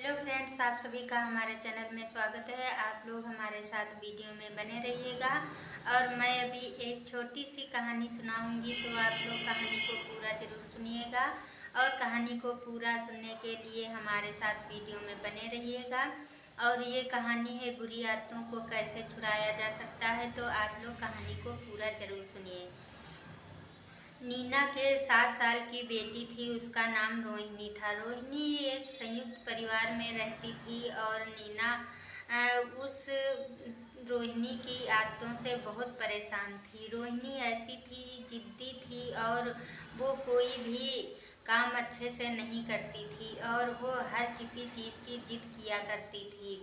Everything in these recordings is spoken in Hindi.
हेलो फ्रेंड्स, आप सभी का हमारे चैनल में स्वागत है। आप लोग हमारे साथ वीडियो में बने रहिएगा और मैं अभी एक छोटी सी कहानी सुनाऊंगी, तो आप लोग कहानी को पूरा ज़रूर सुनिएगा और कहानी को पूरा सुनने के लिए हमारे साथ वीडियो में बने रहिएगा। और ये कहानी है बुरी आदतों को कैसे छुड़ाया जा सकता है, तो आप लोग कहानी को पूरा ज़रूर सुनिए। नीना के 7 साल की बेटी थी, उसका नाम रोहिणी था। रोहिणी एक संयुक्त परिवार में रहती थी और नीना उस रोहिणी की आदतों से बहुत परेशान थी। रोहिणी ऐसी थी, जिद्दी थी और वो कोई भी काम अच्छे से नहीं करती थी और वो हर किसी चीज़ की जिद किया करती थी।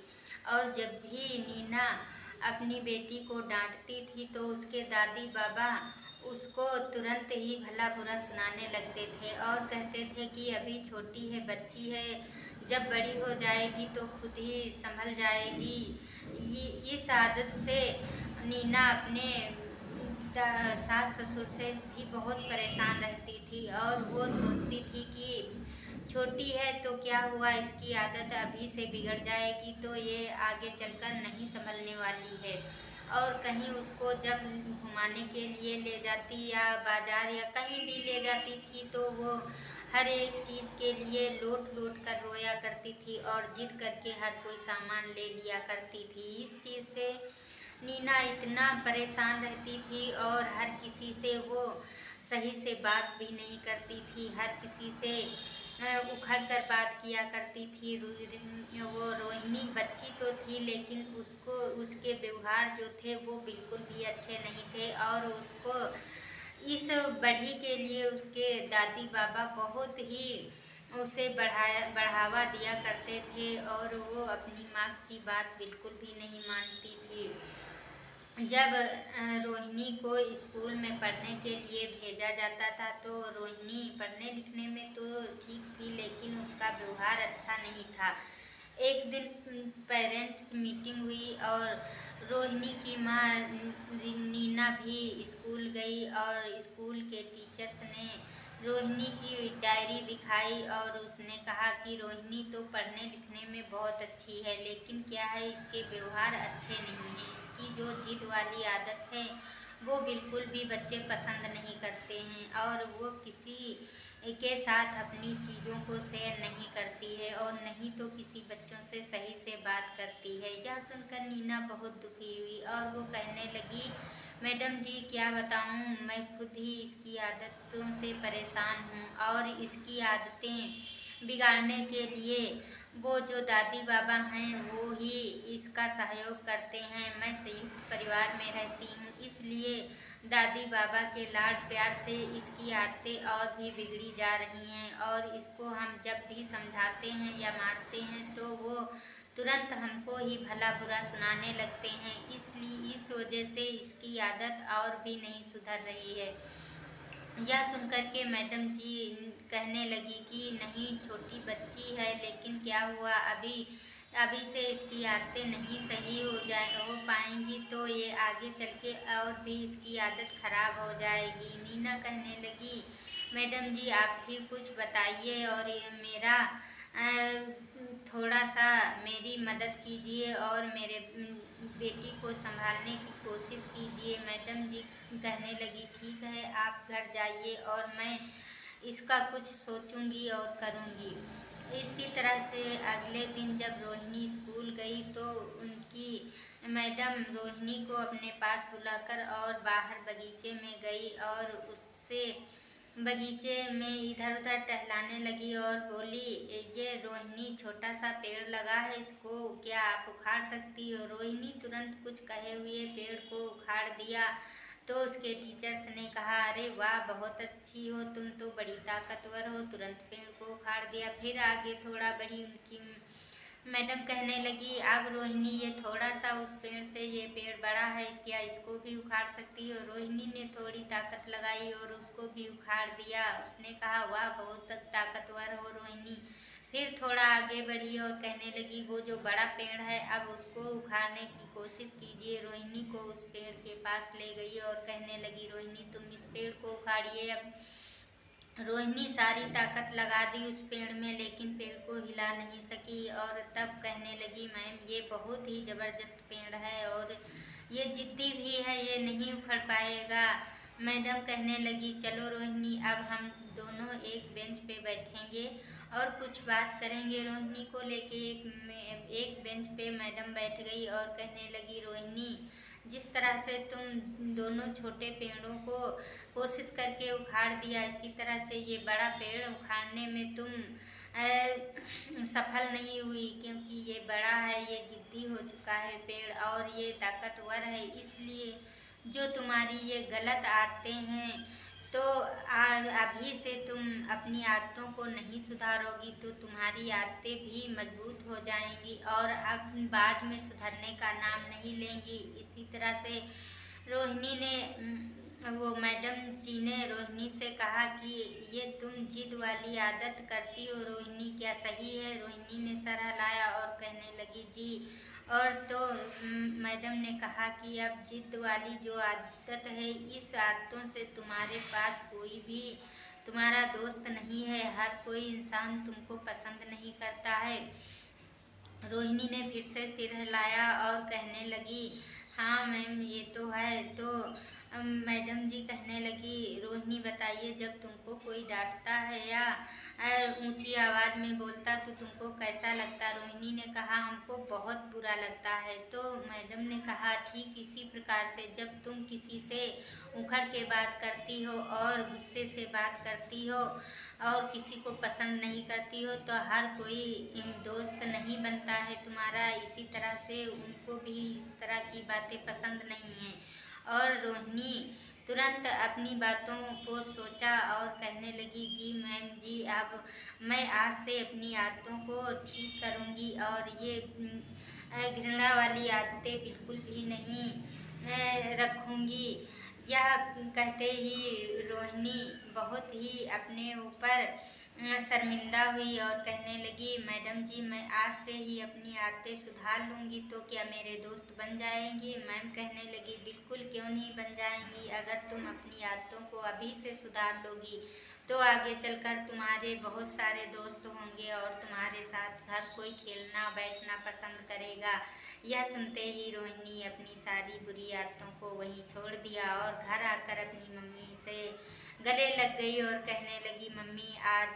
और जब भी नीना अपनी बेटी को डांटती थी तो उसके दादी बाबा उसको तुरंत ही भला बुरा सुनाने लगते थे और कहते थे कि अभी छोटी है, बच्ची है, जब बड़ी हो जाएगी तो खुद ही संभल जाएगी। इस आदत से नीना अपने सास ससुर से भी बहुत परेशान रहती थी और वो सोचती थी कि छोटी है तो क्या हुआ, इसकी आदत अभी से बिगड़ जाएगी तो ये आगे चलकर नहीं संभलने वाली है। और कहीं उसको जब घुमाने के लिए ले जाती या बाजार या कहीं भी ले जाती थी तो वो हर एक चीज़ के लिए लोट लोट कर रोया करती थी और जिद करके हर कोई सामान ले लिया करती थी। इस चीज़ से नीना इतना परेशान रहती थी और हर किसी से वो सही से बात भी नहीं करती थी, हर किसी से उखड़ कर बात किया करती थी। वो रोहिणी बच्ची तो थी लेकिन उसको उसके व्यवहार जो थे वो बिल्कुल भी अच्छे नहीं थे और उसको इस बढ़ी के लिए उसके दादी बाबा बहुत ही उसे बढ़ावा दिया करते थे और वो अपनी माँ की बात बिल्कुल भी नहीं मानती थी। जब रोहिणी को स्कूल में पढ़ने के लिए भेजा जाता था तो रोहिणी पढ़ने लिखने में तो ठीक थी लेकिन उसका व्यवहार अच्छा नहीं था। एक दिन पेरेंट्स मीटिंग हुई और रोहिणी की माँ नीना भी स्कूल गई और स्कूल के टीचर्स ने रोहिणी की डायरी दिखाई और उसने कहा कि रोहिणी तो पढ़ने लिखने में बहुत अच्छी है, लेकिन क्या है, इसके व्यवहार अच्छे नहीं हैं। इसकी जो जिद वाली आदत है वो बिल्कुल भी बच्चे पसंद नहीं करते हैं और वो किसी के साथ अपनी चीज़ों को शेयर नहीं करती है और नहीं तो किसी बच्चों से सही से बात करती है। यह सुनकर नीना बहुत दुखी हुई और वो कहने लगी, मैडम जी क्या बताऊं, मैं खुद ही इसकी आदतों से परेशान हूँ और इसकी आदतें बिगाड़ने के लिए वो जो दादी बाबा हैं वो ही इसका सहयोग करते हैं। मैं संयुक्त परिवार में रहती हूँ, इसलिए दादी बाबा के लाड प्यार से इसकी आदतें और भी बिगड़ी जा रही हैं और इसको हम जब भी समझाते हैं या मारते हैं तो वो तुरंत हमको ही भला बुरा सुनाने लगते हैं। इसलिए इस वजह से इसकी आदत और भी नहीं सुधर रही है। यह सुनकर के मैडम जी कहने लगी कि नहीं, छोटी बच्ची है लेकिन क्या हुआ, अभी से इसकी आदतें नहीं सही हो पाएंगी तो ये आगे चल के और भी इसकी आदत खराब हो जाएगी। नीना कहने लगी, मैडम जी आप ही कुछ बताइए और मेरा थोड़ा सा मेरी मदद कीजिए और मेरे बेटी को संभालने की कोशिश कीजिए। मैडम जी कहने लगी, ठीक है, आप घर जाइए और मैं इसका कुछ सोचूंगी और करूंगी। इसी तरह से अगले दिन जब रोहिणी स्कूल गई तो उनकी मैडम रोहिणी को अपने पास बुलाकर और बाहर बगीचे में गई और उससे बगीचे में इधर उधर टहलाने लगी और बोली, ये रोहिणी छोटा सा पेड़ लगा है, इसको क्या आप उखाड़ सकती हो। रोहिणी तुरंत कुछ कहे हुए पेड़ को उखाड़ दिया तो उसके टीचर्स ने कहा, अरे वाह, बहुत अच्छी हो तुम तो, बड़ी ताकतवर हो, तुरंत पेड़ को उखाड़ दिया। फिर आगे थोड़ा बढ़ी, उनकी मैडम कहने लगी, अब रोहिणी ये थोड़ा सा उस पेड़ से, ये पेड़ बड़ा है, क्या इसको भी उखाड़ सकती हो। रोहिणी ने थोड़ी ताकत लगाई और उसको भी उखाड़ दिया। उसने कहा, वाह, बहुत ताकतवर हो रोहिणी। फिर थोड़ा आगे बढ़ी और कहने लगी, वो जो बड़ा पेड़ है अब उसको उखाड़ने की कोशिश कीजिए। रोहिणी को उस पेड़ के पास ले गई और कहने लगी, रोहिणी तुम इस पेड़ को उखाड़िए। अब रोहिणी सारी ताकत लगा दी उस पेड़ में, लेकिन पेड़ को हिला नहीं सकी। और तब कहने लगी, मैम ये बहुत ही ज़बरदस्त पेड़ है और ये जिद्दी भी है, ये नहीं उखड़ पाएगा। मैडम कहने लगी, चलो रोहिणी, अब हम दोनों एक बेंच पे बैठेंगे और कुछ बात करेंगे। रोहिणी को लेके एक बेंच पे मैडम बैठ गई और कहने लगी, रोहिणी, जिस तरह से तुम दोनों छोटे पेड़ों को कोशिश करके उखाड़ दिया, इसी तरह से ये बड़ा पेड़ उखाड़ने में तुम सफल नहीं हुई, क्योंकि ये बड़ा है, ये जिद्दी हो चुका है पेड़ और ये ताकतवर है। इसलिए जो तुम्हारी ये गलत आदतें हैं, तो अभी से तुम अपनी आदतों को नहीं सुधारोगी तो तुम्हारी आदतें भी मजबूत हो जाएंगी और अब बाद में सुधरने का नाम नहीं लेंगी। इसी तरह से रोहिणी ने वो मैडम जी ने रोहिणी से कहा कि ये तुम जिद वाली आदत करती हो रोहिणी, क्या सही है? रोहिणी ने सर हिलाया और कहने लगी, जी। और तो मैडम ने कहा कि अब जिद वाली जो आदत है, इस आदतों से तुम्हारे पास कोई भी तुम्हारा दोस्त नहीं है, हर कोई इंसान तुमको पसंद नहीं करता है। रोहिणी ने फिर से सिर हिलाया और कहने लगी, हाँ मैम ये तो है। तो मैडम जी कहने लगी, रोहिणी बताइए, जब तुमको कोई डांटता है या ऊंची आवाज़ में बोलता तो तुमको कैसा लगता? रोहिणी ने कहा, हमको बहुत बुरा लगता है। तो मैडम ने कहा, ठीक इसी प्रकार से जब तुम किसी से उखड़ के बात करती हो और गुस्से से बात करती हो और किसी को पसंद नहीं करती हो तो हर कोई दोस्त नहीं बनता है तुम्हारा। इसी तरह से उनको भी इस तरह की बातें पसंद नहीं हैं। और रोहिणी तुरंत अपनी बातों को सोचा और कहने लगी, जी मैम जी, अब मैं आज से अपनी आदतों को ठीक करूँगी और ये घृणा वाली आदतें बिल्कुल भी नहीं रखूँगी। यह कहते ही रोहिणी बहुत ही अपने ऊपर शर्मिंदा हुई और कहने लगी, मैडम जी, मैं आज से ही अपनी आदतें सुधार लूँगी तो क्या मेरे दोस्त बन जाएंगे? मैम कहने लगी, बिल्कुल क्यों नहीं बन जाएंगी। अगर तुम अपनी आदतों को अभी से सुधार लोगी तो आगे चलकर तुम्हारे बहुत सारे दोस्त होंगे और तुम्हारे साथ हर कोई खेलना बैठना पसंद करेगा। यह सुनते ही रोहिणी अपनी सारी बुरी आदतों को वहीं छोड़ दिया और घर आकर अपनी मम्मी से गले लग गई और कहने लगी, मम्मी, आज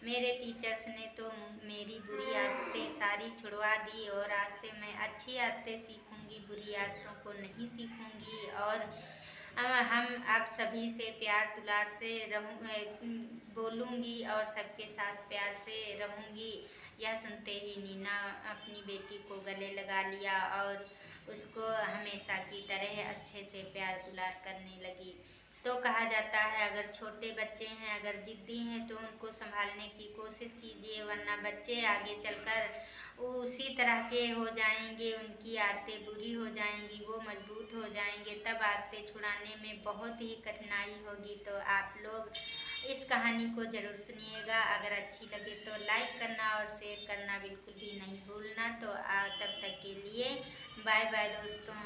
मेरे टीचर्स ने तो मेरी बुरी आदतें सारी छुड़वा दी और आज से मैं अच्छी आदतें सीखूंगी, बुरी आदतों को नहीं सीखूंगी और हम अब सभी से प्यार दुलार से बोलूँगी और सबके साथ प्यार से रहूँगी। यह सुनते ही नीना अपनी बेटी को गले लगा लिया और उसको हमेशा की तरह अच्छे से प्यार दुलार करने लगी। तो कहा जाता है, अगर छोटे बच्चे हैं, अगर जिद्दी हैं तो उनको संभालने की कोशिश कीजिए, वरना बच्चे आगे चलकर उसी तरह के हो जाएंगे, उनकी आदतें बुरी हो जाएंगी, वो मजबूत हो जाएंगे, तब आदतें छुड़ाने में बहुत ही कठिनाई होगी। तो आप लोग इस कहानी को ज़रूर सुनिएगा। अगर अच्छी लगे तो लाइक करना और शेयर करना बिल्कुल भी नहीं भूलना। तो तब तक के लिए बाय बाय दोस्तों।